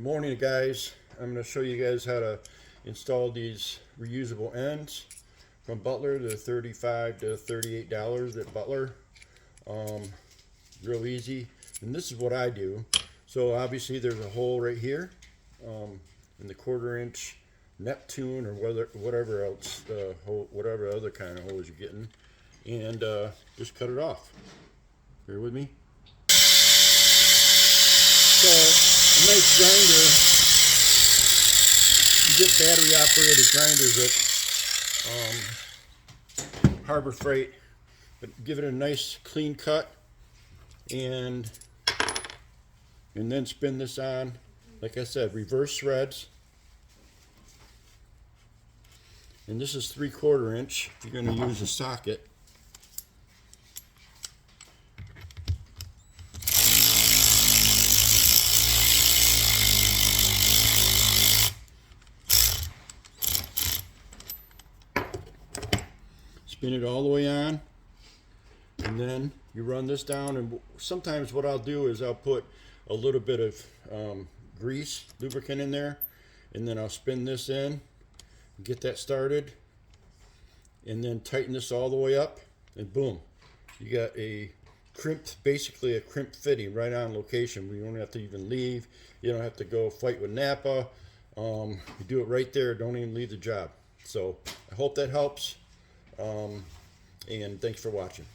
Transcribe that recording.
Good morning, guys. I'm going to show you guys how to install these reusable ends from Butler. They're $35 to $38 at Butler. Real easy. And this is what I do. So obviously there's a hole right here in the 1/4 inch Neptune or whatever else, whatever other kind of hose you're getting, and just cut it off. Bear with me. So a nice grinder, you get battery operated grinders at Harbor Freight, but give it a nice clean cut and then spin this on. Like I said, reverse threads. And this is 3/4 inch if you're going to use a socket. Spin it all the way on, and then you run this down. And sometimes what I'll do is I'll put a little bit of grease, lubricant in there, and then I'll spin this in, get that started, and then tighten this all the way up, and boom, you got a crimp, basically a crimp fitting right on location. You don't have to even leave. You don't have to go fight with Napa. You do it right there. Don't even leave the job. So I hope that helps. And thanks for watching.